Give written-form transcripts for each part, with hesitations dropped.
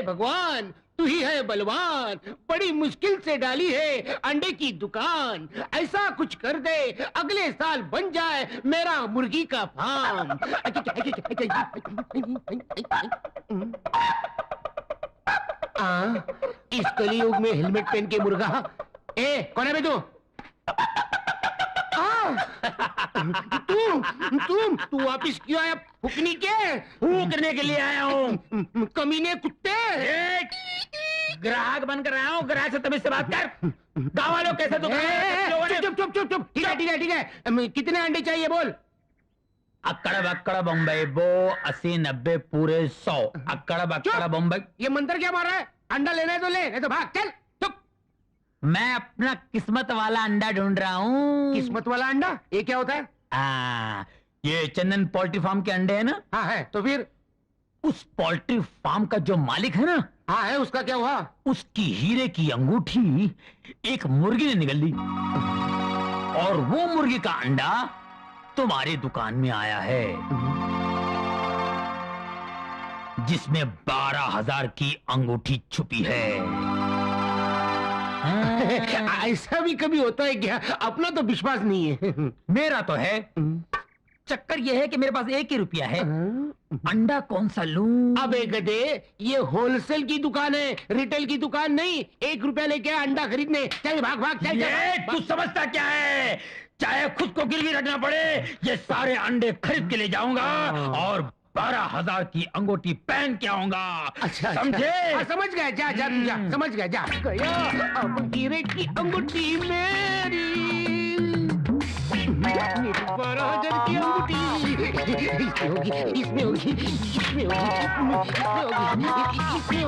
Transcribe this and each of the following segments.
भगवान, तू ही है बलवान, बड़ी मुश्किल से डाली है अंडे की दुकान। ऐसा कुछ कर दे अगले साल बन जाए मेरा मुर्गी का फार्म। इस कलयुग में हेलमेट पहन के मुर्गा। कौन है बे तू? तू वापिस क्यों आया? फूकनी के फूकने के लिए आया हूँ। कमीने कुत्ते। ग्राहक बनकर आया हूँ, ग्राहक से तमीज से बात कर। गाँव वालों कैसे तुम? चुप चुप चुप चुप। ठीक है ठीक है ठीक है। कितने अंडे चाहिए बोल? अक्कड़ बक्कड़ बम्बई बो 80 90 पूरे 100। अक्कड़ बक्कड़ बम्बई। ये मंत्र क्या मार रहा है? अंडा लेना है तो ले, नहीं तो भाग चल। मैं अपना किस्मत वाला अंडा ढूंढ रहा हूँ। किस्मत वाला अंडा? ये क्या होता है? ये चंदन पोल्ट्री फार्म के अंडे है ना? हाँ है। तो फिर उस पोल्ट्री फार्म का जो मालिक है ना? हाँ है। उसका क्या हुआ? उसकी हीरे की अंगूठी एक मुर्गी ने निगल ली और वो मुर्गी का अंडा तुम्हारी दुकान में आया है, जिसमें 12,000 की अंगूठी छुपी है। ऐसा भी कभी होता है क्या? अपना तो विश्वास नहीं है। मेरा तो है। चक्कर यह है कि मेरे पास 1 ही रुपया है। अंडा कौन सा लूं? अबे गधे, ये होलसेल की दुकान है, रिटेल की दुकान नहीं। 1 रुपया लेके अंडा खरीदने। चल भाग भाग चल। तू समझता क्या है? चाहे खुद को गिरवी रखना पड़े, ये सारे अंडे खरीद के ले जाऊंगा और 12,000 की अंगूठी पहन के आऊंगा। अच्छा समझे? समझ गया। जा जा तू जा। समझ गया। जा गया। अब हीरे की अंगूठी मेरी 12,000 की अंगूठी इसमें होगी, इसमें होगी, इसमें होगी। कहाँ छुपी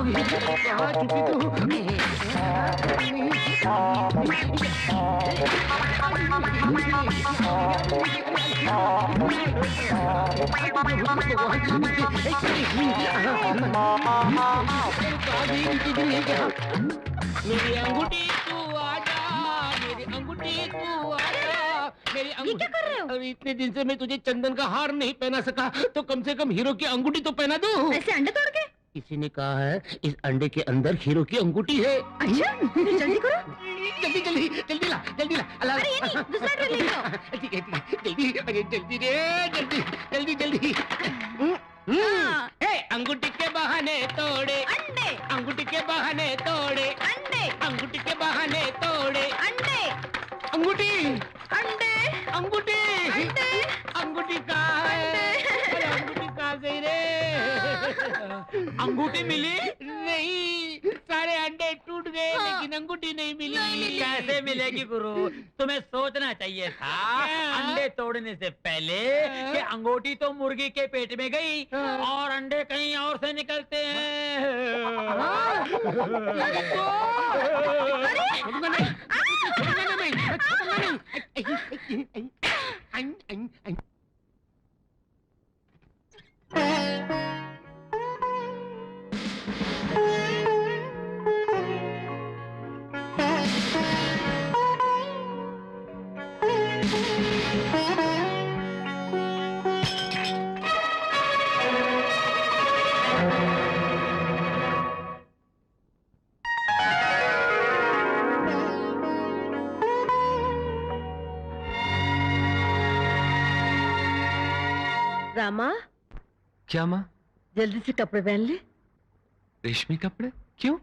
मेरी अंगूठी तू आजा, मेरी अंगूठी तू आजा, मेरी अंगूठी। ये क्या कर रहे हो? अरे इतने दिन से मैं तुझे चंदन का हार नहीं पहना सका, तो कम से कम हीरो की अंगूठी तो पहना दूं। ऐसे अंडे तोड़ के? किसी ने कहा है इस अंडे के अंदर हीरो की अंगूठी है। अच्छा, फिर जल्दी करो। जल्दी जल्दी जल्दी ला, जल्दी ला। अरे ये नहीं, दूसरा ट्रेन ले लो। ठीक है जल्दी। अरे जल्दी रे, जल्दी जल्दी जल्दी। अंगूठी के बहाने तोड़े अंडे, अंगूठी के बहाने तोड़े अंडे, अंगूठी के बहाने तोड़े अंडे, अंगूठी, अंडे, अंगूठी, अंडे, अंगूठी कहाँ है? अरे अंगूठी कहाँ गई रे? अंगूठी मिली नहीं, सारे अंडे टूट गए लेकिन अंगूठी नहीं मिली। कैसे मिलेगी गुरु? तुम्हें सोचना चाहिए था अंडे तोड़ने से पहले कि अंगूठी तो मुर्गी के पेट में गई और अंडे कहीं और से निकलते हैं। रामा, क्या माँ? जल्दी से कपड़े पहन ले। रेशमी कपड़े? क्यों?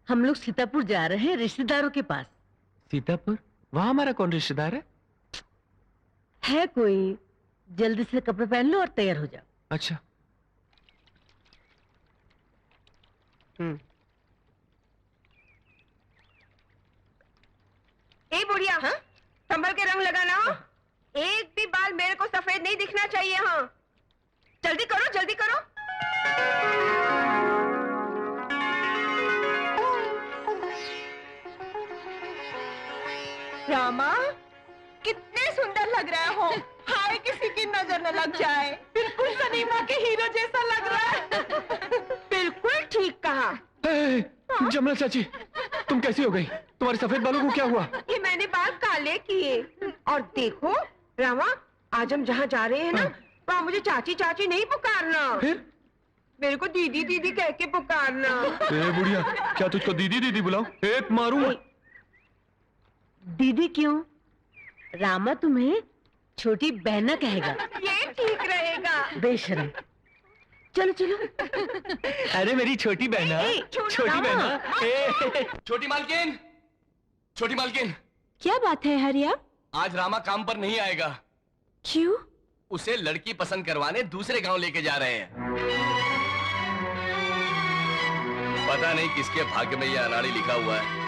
हम लोग सीतापुर जा रहे हैं रिश्तेदारों के पास। सीतापुर? वहाँ हमारा कौन रिश्तेदार है? है कोई। जल्दी से कपड़े पहन लो और तैयार हो जाओ। अच्छा। ए बुढ़िया, हाँ? संभल के रंग लगाना हो। एक भी बाल मेरे को सफेद नहीं दिखना चाहिए। हाँ, जल्दी करो जल्दी करो। रामा, कितने सुंदर लग रहे हो। हाय किसी की नजर न लग जाए। बिल्कुल सनीमा के हीरो जैसा लग रहा है। बिल्कुल ठीक कहा। जमुना चाची, तुम कैसी हो गई? तुम्हारे सफेद बालों को क्या हुआ? ये मैंने बाल काले किए। और देखो रामा, आज हम जहाँ जा रहे हैं ना, वहाँ मुझे चाची चाची नहीं पुकारना। फिर? मेरे को दीदी दीदी कह के पुकारना। ए बुढ़िया, क्या तुझको दीदी दीदी बुलाऊं? एक मारूंगा। दीदी क्यों? रामा तुम्हें छोटी बहना कहेगा। ये ठीक रहेगा। बेशरम। चलो चलो। अरे मेरी छोटी बहना, छोटी बहना। छोटी मालकिन, छोटी मालकिन, क्या बात है हरिया? आज रामा काम पर नहीं आएगा। क्यों? उसे लड़की पसंद करवाने दूसरे गांव लेके जा रहे हैं। पता नहीं किसके भाग्य में यह अनाड़ी लिखा हुआ है।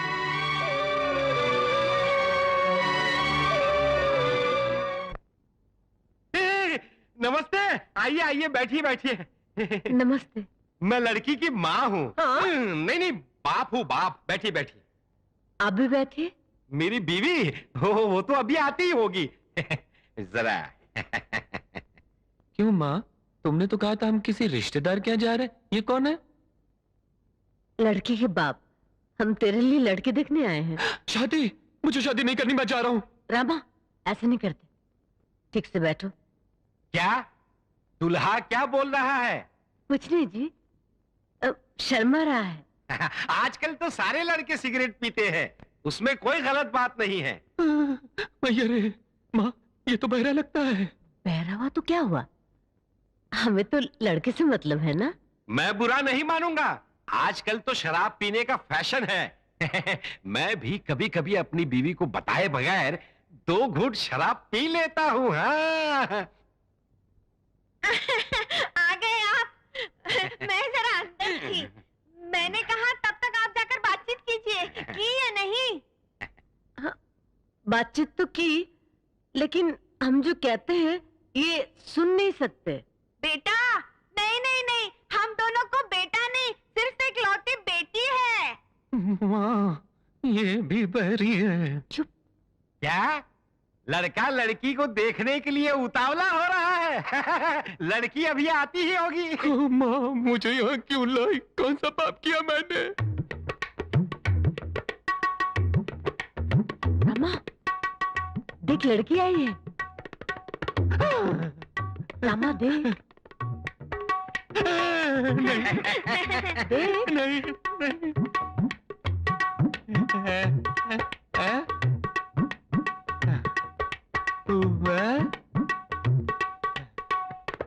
नमस्ते, आइए आइए, बैठिए बैठिए। नमस्ते। मैं लड़की की माँ हूँ। हाँ? नहीं नहीं, बाप हूँ बाप। बैठिए बैठिए। आप भी बैठिए। मेरी बीवी वो तो अभी आती ही होगी। जरा। क्यों माँ, तुमने तो कहा था हम किसी रिश्तेदार के यहाँ जा रहे हैं। ये कौन है? लड़की के बाप। हम तेरे लिए लड़के देखने आए हैं। शादी? मुझे शादी नहीं करनी, मैं जा रहा हूँ। रामा, ऐसे नहीं करते। ठीक से बैठो। क्या दुल्हा क्या बोल रहा है? कुछ नहीं जी, शर्मा रहा है। आजकल तो सारे लड़के सिगरेट पीते हैं, उसमें कोई गलत बात नहीं है। अरे माँ, ये तो बहरा लगता है। बहरा हुआ तो क्या हुआ? हमें तो लड़के से मतलब है ना। मैं बुरा नहीं मानूंगा, आजकल तो शराब पीने का फैशन है। मैं भी कभी कभी अपनी बीवी को बताए बगैर 2 घूंट शराब पी लेता हूँ। हाँ। आ गए आप। मैं जरा अंदर थी। मैंने कहा तब तक आप जाकर बातचीत कीजिए, की या नहीं? हाँ, बातचीत तो की, लेकिन हम जो कहते हैं ये सुन नहीं सकते। बेटा, नहीं नहीं नहीं, हम दोनों को बेटा नहीं, सिर्फ एक लौती बेटी है। माँ, ये भी बहरी है। चुप। क्या लड़का लड़की को देखने के लिए उतावला हो रहा है? लड़की अभी आती ही होगी। माँ, मुझे यहाँ क्यों लाई? कौन सा पाप किया मैंने? रामा, देख लड़की आई है। रामा देख। नहीं देख। नहीं नहीं।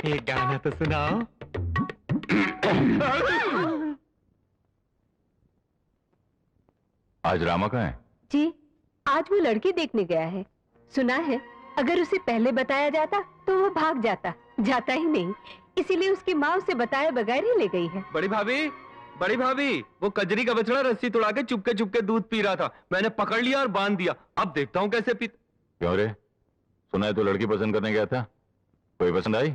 एक गाना तो सुनाओ। आज रामा कहाँ है? जी, आज वो लड़की देखने गया है। सुना है अगर उसे पहले बताया जाता तो वो भाग जाता, जाता ही नहीं, इसीलिए उसकी माँ उसे बताए बगैर ही ले गई है। बड़ी भाभी, वो कजरी का बछड़ा रस्सी तोड़ा के चुपके दूध पी रहा था। मैंने पकड़ लिया और बांध दिया। अब देखता हूँ कैसे पीता। क्यों रे, सुना है तो लड़की पसंद करने गया था, कोई पसंद आई?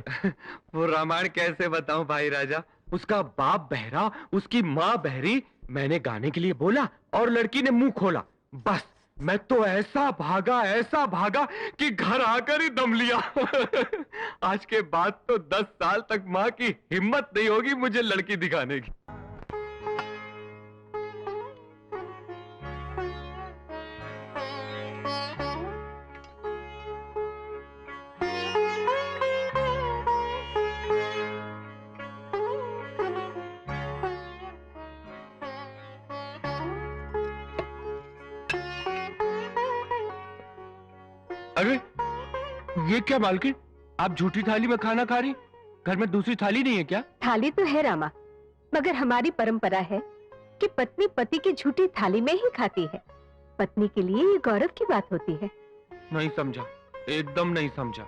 वो रामायण कैसे बताऊं भाई राजा। उसका बाप बहरा, उसकी माँ बहरी। मैंने गाने के लिए बोला और लड़की ने मुंह खोला। बस मैं तो ऐसा भागा कि घर आकर ही दम लिया। आज के बाद तो 10 साल तक माँ की हिम्मत नहीं होगी मुझे लड़की दिखाने की। अरे ये क्या मालकिन, आप झूठी थाली में खाना खा रही? घर में दूसरी थाली नहीं है क्या? थाली तो है रामा, मगर हमारी परंपरा है कि पत्नी पति की झूठी थाली में ही खाती है। पत्नी के लिए ये गौरव की बात होती है। नहीं समझा, एकदम नहीं समझा।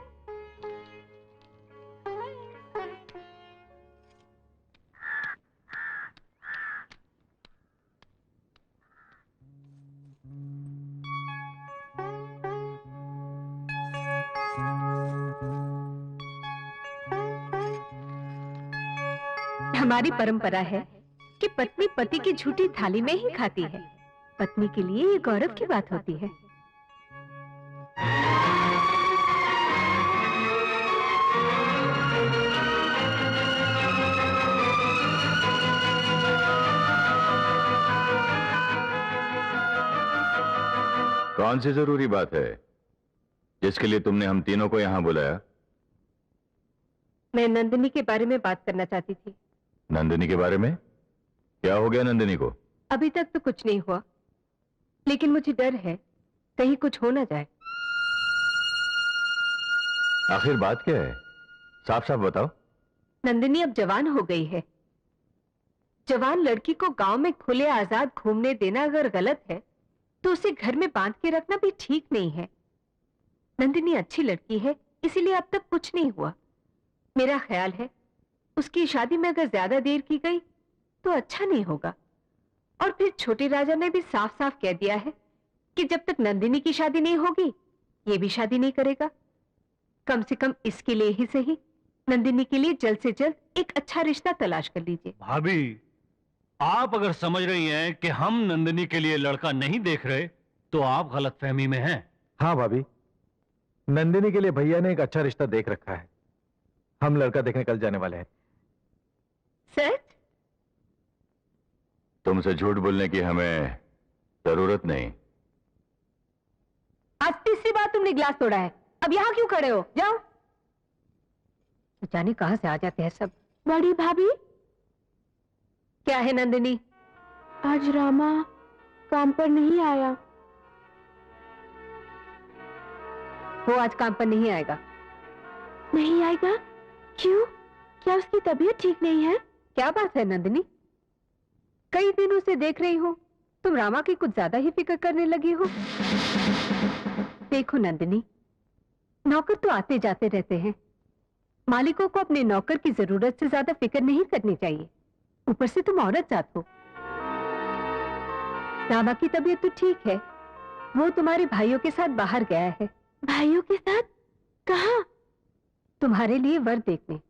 हमारी परंपरा है कि पत्नी पति की झूठी थाली में ही खाती है। पत्नी के लिए ये गौरव की बात होती है। कौन सी जरूरी बात है जिसके लिए तुमने हम तीनों को यहां बुलाया? मैं नंदिनी के बारे में बात करना चाहती थी। नंदिनी के बारे में? क्या हो गया नंदिनी को? अभी तक तो कुछ नहीं हुआ, लेकिन मुझे डर है कहीं कुछ हो ना जाए। आखिर बात क्या है? साफ साफ बताओ। नंदिनी अब जवान हो गई है। जवान लड़की को गांव में खुले आजाद घूमने देना अगर गलत है, तो उसे घर में बांध के रखना भी ठीक नहीं है। नंदिनी अच्छी लड़की है, इसीलिए अब तक कुछ नहीं हुआ। मेरा ख्याल है उसकी शादी में अगर ज्यादा देर की गई तो अच्छा नहीं होगा। और फिर छोटे राजा ने भी साफ साफ कह दिया है कि जब तक नंदिनी की शादी नहीं होगी, ये भी शादी नहीं करेगा। कम से कम इसके लिए ही सही नंदिनी के लिए जल्द से जल्द एक अच्छा रिश्ता तलाश कर लीजिए। भाभी, आप अगर समझ रही हैं कि हम नंदिनी के लिए लड़का नहीं देख रहे, तो आप गलतफहमी में हैं। हाँ भाभी, नंदिनी के लिए भैया ने एक अच्छा रिश्ता देख रखा है। हम लड़का देखने कल जाने वाले हैं। सच? तुमसे झूठ बोलने की हमें जरूरत नहीं। आज तीसरी बार तुमने गिलास तोड़ा है, अब यहाँ क्यों खड़े हो? जाओ। जाने कहां से आ जाते हैं सब। बड़ी भाभी, क्या है नंदिनी? आज रामा काम पर नहीं आया। वो आज काम पर नहीं आएगा। नहीं आएगा? क्यों? क्या उसकी तबीयत ठीक नहीं है? क्या बात है नंदिनी, कई दिनों से देख रही हूँ तुम रामा की कुछ ज्यादा ही फिक्र करने लगी हो। देखो नंदिनी, नौकर तो आते जाते रहते हैं, मालिकों को अपने नौकर की जरूरत से ज्यादा फिक्र नहीं करनी चाहिए। ऊपर से तुम औरत जात हो। रामा की तबीयत तो ठीक है, वो तुम्हारे भाइयों के साथ बाहर गया है। भाइयों के साथ? कहाँ? तुम्हारे लिए वर देखने।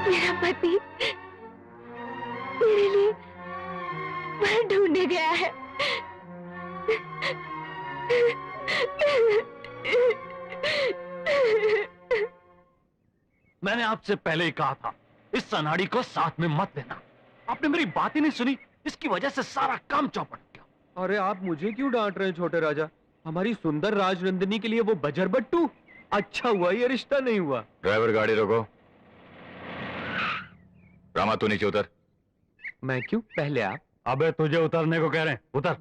मेरा पति मेरे लिए वर ढूंढने गया है। मैंने आपसे पहले ही कहा था, इस सनाड़ी को साथ में मत लेना। आपने मेरी बात ही नहीं सुनी, इसकी वजह से सारा काम चौपट गया। अरे आप मुझे क्यों डांट रहे हैं छोटे राजा? हमारी सुंदर राजनंदिनी के लिए वो बजरबट्टू? अच्छा हुआ ये रिश्ता नहीं हुआ। ड्राइवर, गाड़ी रोको। रामा, तू नीचे उतर। मैं क्यों? पहले आप। अबे तुझे उतरने को कह रहे हैं, उतर।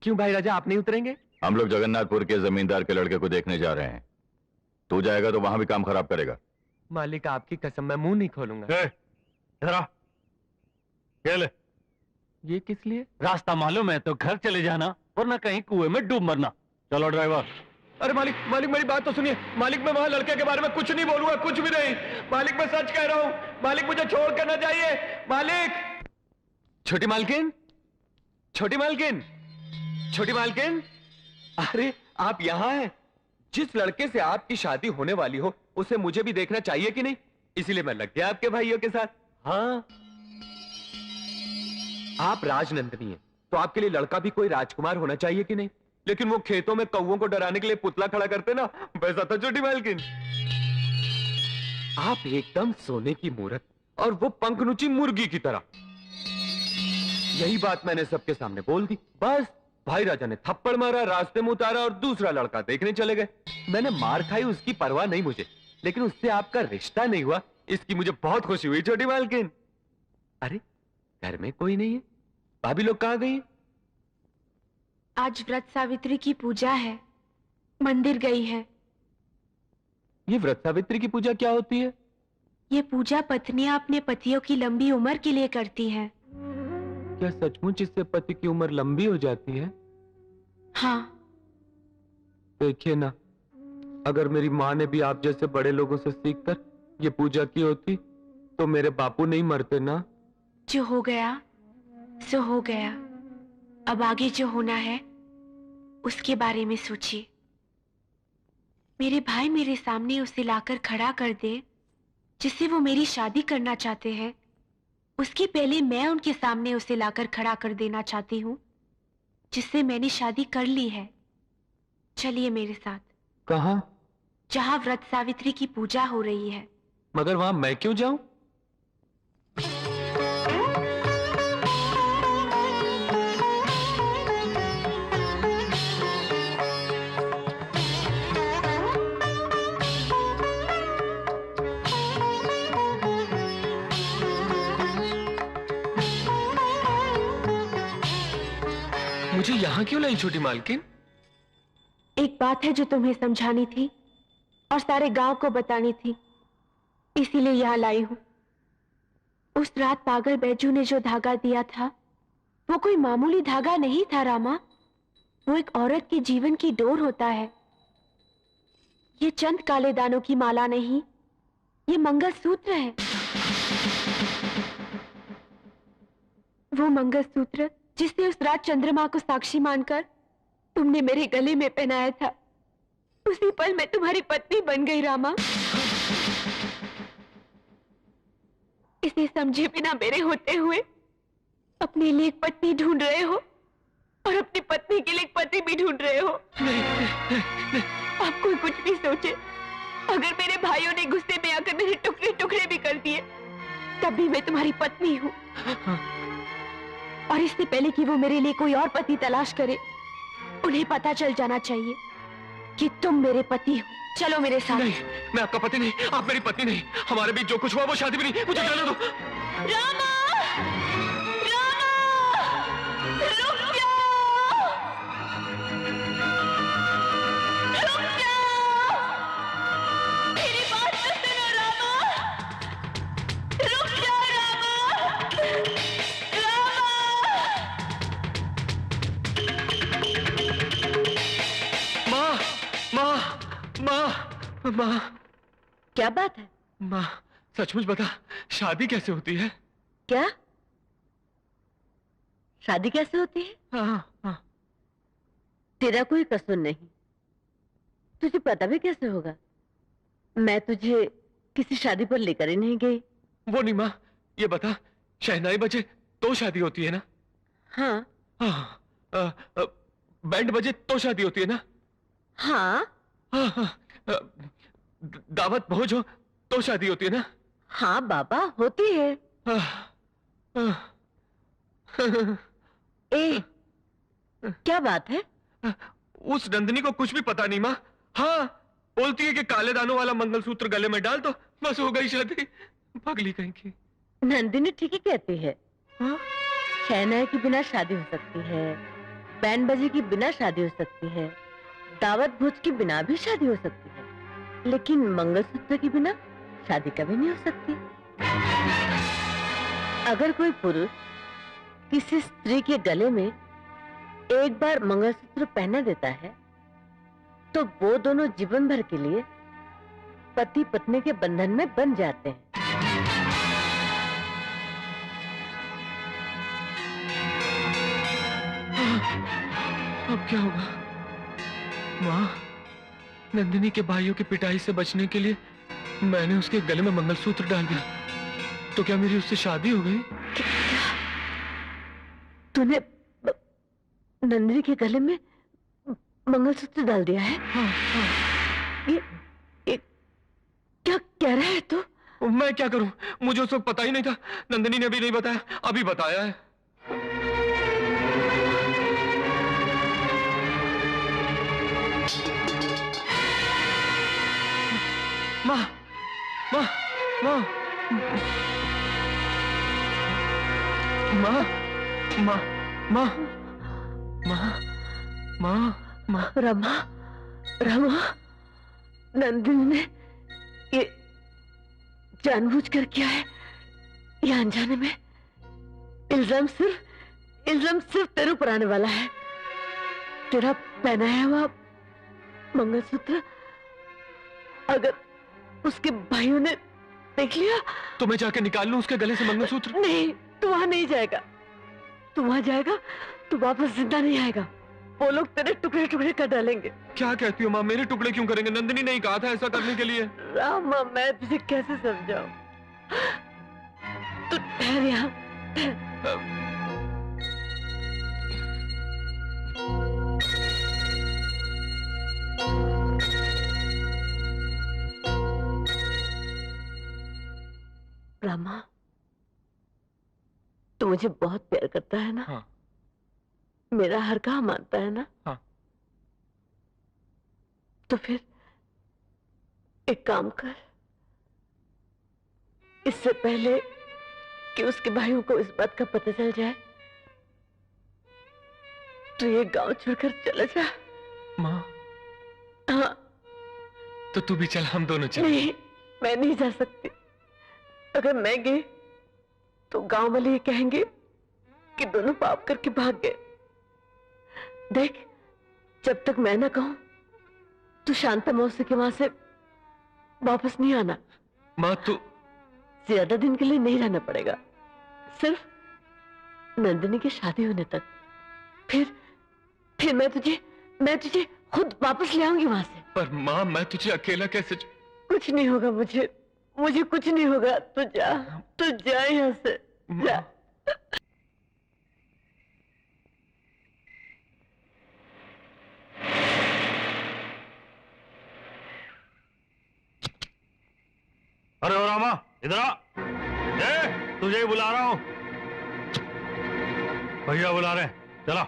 क्यों भाई राजा, आप नहीं उतरेंगे? हम लोग जगन्नाथपुर के जमींदार के लड़के को देखने जा रहे हैं। तू जाएगा तो वहां भी काम खराब करेगा। मालिक आपकी कसम, मैं मुंह नहीं खोलूंगा। इधर आ। ये ले। ये किस लिए? रास्ता मालूम है तो घर चले जाना, वरना कहीं कुएं में डूब मरना। चलो ड्राइवर। अरे मालिक, मालिक मेरी बात तो सुनिए। मालिक, मैं वहां लड़के के बारे में कुछ नहीं बोलूंगा, कुछ भी नहीं। मालिक मैं सच कह रहा हूं। मालिक मुझे छोड़ कर ना जाइए। मालिक। छोटी मालकिन, छोटी मालकिन, छोटी मालकिन, अरे आप यहाँ हैं। जिस लड़के से आपकी शादी होने वाली हो उसे मुझे भी देखना चाहिए कि नहीं? इसीलिए मैं लग गया आपके भाइयों के साथ। हाँ, आप राजनंदिनी हैं तो आपके लिए लड़का भी कोई राजकुमार होना चाहिए कि नहीं? लेकिन वो खेतों में कौवों को डराने के लिए पुतला खड़ा करते ना, वैसा था छोटी मालकिन। आप एकदम सोने की मूरत और वो पंखनुची मुर्गी की तरह। यही बात मैंने सबके सामने बोल दी। बस भाई राजा ने थप्पड़ मारा, रास्ते में उतारा और दूसरा लड़का देखने चले गए। मैंने मार खाई, उसकी परवाह नहीं मुझे, लेकिन उससे आपका रिश्ता नहीं हुआ, इसकी मुझे बहुत खुशी हुई छोटी मालकिन। अरे घर में कोई नहीं है, भाभी लोग कहाँ गई? आज व्रत सावित्री की पूजा है, मंदिर गई है। ये व्रत सावित्री की पूजा क्या होती है? ये पूजा पत्नियां अपने पतियों की लंबी उम्र के लिए करती हैं। क्या सचमुच इससे पति की उम्र लंबी हो जाती है? हाँ। देखिए ना, अगर मेरी माँ ने भी आप जैसे बड़े लोगों से सीखकर ये पूजा की होती तो मेरे बापू नहीं मरते ना। जो हो गया सो हो गया, अब आगे जो होना है उसके बारे में सोचिए। मेरे भाई मेरे सामने उसे लाकर खड़ा कर दे जिससे वो मेरी शादी करना चाहते हैं, उसके पहले मैं उनके सामने उसे लाकर खड़ा कर देना चाहती हूँ जिससे मैंने शादी कर ली है। चलिए मेरे साथ। कहाँ? जहाँ व्रत सावित्री की पूजा हो रही है। मगर वहां मैं क्यों जाऊं? मुझे यहाँ क्यों लाई छोटी मालकिन? एक बात है जो तुम्हें समझानी थी और सारे गांव को बतानी थी, इसीलिए यहाँ लाई हूं। उस रात पागल बैजू ने जो धागा दिया था वो कोई मामूली धागा नहीं था रामा। वो एक औरत के जीवन की डोर होता है। ये चंद काले दानों की माला नहीं, ये मंगलसूत्र है। वो मंगलसूत्र जिसे उस रात चंद्रमा को साक्षी मानकर तुमने मेरे गले में पहनाया था, उसी पल मैं तुम्हारी पत्नी बन गई रामा। इसे समझे बिना मेरे होते हुए अपने लिए एक पत्नी ढूंढ रहे हो और अपनी पत्नी के लिए एक पति भी ढूंढ रहे हो। आप कोई कुछ भी सोचे, अगर मेरे भाइयों ने गुस्से में आकर मेरे टुकड़े टुकड़े भी कर दिए तब भी मैं तुम्हारी पत्नी हूँ। और इससे पहले कि वो मेरे लिए कोई और पति तलाश करे, उन्हें पता चल जाना चाहिए कि तुम मेरे पति हो। चलो मेरे साथ। नहीं, मैं आपका पति नहीं, आप मेरी पत्नी नहीं। हमारे बीच जो कुछ हुआ वो शादी भी नहीं। मुझे जाने दो। रामा! रामा! रुक जाओ! रुक जाओ! मेरी बात तो सुनो रामा! रुक जाओ रामा! माँ, माँ, माँ। क्या बात है? माँ, सचमुच बता, शादी कैसे होती है? क्या? शादी कैसे होती है? हाँ, हाँ। तेरा कोई कसूर नहीं, तुझे पता भी कैसे होगा? मैं तुझे किसी शादी पर लेकर ही नहीं गई। वो नहीं माँ, ये बता, शहनाई बजे तो शादी होती है ना? हाँ। हाँ। बैंड बजे तो शादी होती है ना? हाँ। हाँ, हाँ। दावत भोज हो तो शादी होती है ना? हाँ बाबा, होती है। ए, क्या बात है? उस नंदिनी को कुछ भी पता नहीं माँ। हाँ, बोलती है कि काले दानों वाला मंगलसूत्र गले में डाल दो, बस हो गई शादी। पगली कहीं की। नंदिनी ठीक ही कहती है। हाँ? शहनाई के बिना शादी हो सकती है, बैंड बजे की बिना शादी हो सकती है, दावत भोज के बिना भी शादी हो सकती है, लेकिन मंगलसूत्र के बिना शादी कभी नहीं हो सकती। अगर कोई पुरुष किसी स्त्री के गले में एक बार मंगलसूत्र पहना देता है तो वो दोनों जीवन भर के लिए पति पत्नी के बंधन में बन जाते हैं। अब क्या होगा? माँ, नंदिनी के भाइयों की पिटाई से बचने के लिए मैंने उसके गले में मंगलसूत्र डाल दिया, तो क्या मेरी उससे शादी हो गई? तूने नंदिनी के गले में मंगलसूत्र डाल दिया है? हाँ, हाँ। ये क्या कह रहा है तू? मैं क्या करूं? मुझे उस वक्त पता ही नहीं था। नंदिनी ने भी नहीं बताया, अभी बताया है। माँ, माँ, माँ, माँ, माँ, माँ, माँ, माँ, माँ। रमा, रमा, नंदिनी ने ये जानबूझकर किया है या अनजाने में? इल्जाम सिर्फ तेरे ऊपर आने वाला है। तेरा पहनाया हुआ मंगलसूत्र अगर उसके भाइयों ने देख लिया तो मैं जाके निकाल लूं उसके गले से मंगलसूत्र? नहीं, तू वहां नहीं जाएगा। तू वहां जाएगा तो वापस जिंदा नहीं आएगा। वो लोग तेरे टुकड़े टुकड़े कर डालेंगे। क्या कहती हो माँ? मेरे टुकड़े क्यों करेंगे? नंदिनी ने ही कहा था ऐसा करने के लिए। रामा, मैं तुझे कैसे समझाऊं? तू ठहर यहाँ। रामा, तू मुझे बहुत प्यार करता है ना? हाँ। मेरा हर काम मानता है ना? हाँ। तो फिर एक काम कर, इससे पहले कि उसके भाइयों को इस बात का पता चल जाए, तो ये गांव छोड़कर चला जा। माँ। हाँ। तो तू भी चल, हम दोनों चल। नहीं, मैं नहीं जा सकती। अगर मैं गई तो गांव वाले ये कहेंगे कि दोनों पाप करके भाग गए। देख, जब तक मैं ना कहूं तू शांता मौसी के वहां से वापस नहीं आना। माँ तू ज्यादा दिन के लिए नहीं रहना पड़ेगा, सिर्फ नंदिनी की शादी होने तक। फिर मैं तुझे खुद वापस ले आऊंगी वहां से। पर माँ, मैं तुझे अकेला कैसे कुछ नहीं होगा, मुझे कुछ नहीं होगा। तू जा यहाँ से, जा। अरे ओ रामा, इधर आ। तुझे ही बुला रहा हूं। भैया बुला रहे हैं, चलो।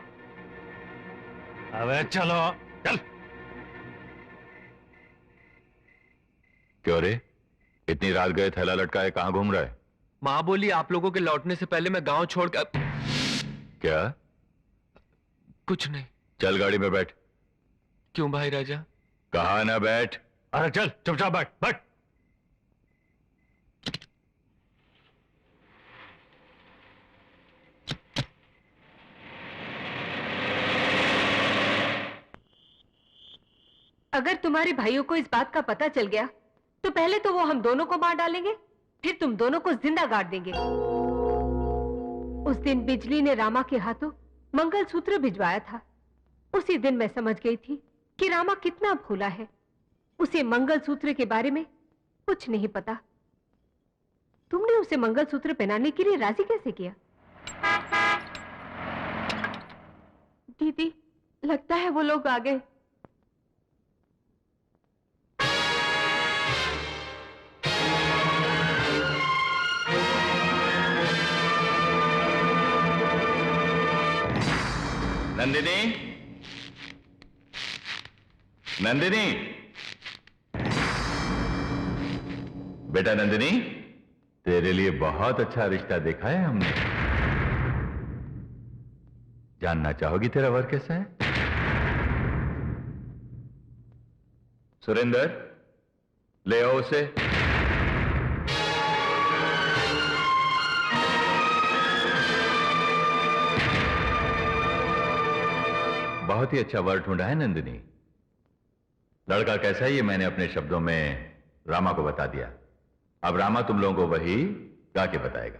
अबे चलो, चल। क्यों रे, इतनी रात गए थैला लटकाए कहां घूम रहा है? माँ बोली आप लोगों के लौटने से पहले मैं गांव छोड़कर। क्या? कुछ नहीं। चल गाड़ी में बैठ। क्यों भाई राजा? कहा ना बैठ। अरे चल, चुपचाप बैठ, बैठ। अगर तुम्हारे भाइयों को इस बात का पता चल गया तो पहले तो वो हम दोनों को मार डालेंगे, फिर तुम दोनों को जिंदा गाड़ देंगे। उस दिन बिजली ने रामा के हाथों मंगलसूत्र भिजवाया था। उसी दिन मैं समझ गई थी कि रामा कितना भोला है। उसे मंगलसूत्र के बारे में कुछ नहीं पता। तुमने उसे मंगलसूत्र पहनाने के लिए राजी कैसे किया? दीदी, लगता है वो लोग आ गए। नंदिनी, नंदिनी, बेटा नंदिनी, तेरे लिए बहुत अच्छा रिश्ता देखा है हमने। जानना चाहोगी तेरा वर कैसा है? सुरेंद्र, ले आओ उसे। बहुत ही अच्छा वर ढूंढा है नंदिनी। लड़का कैसा है ये मैंने अपने शब्दों में रामा को बता दिया। अब रामा तुम लोगों को वही गा के बताएगा।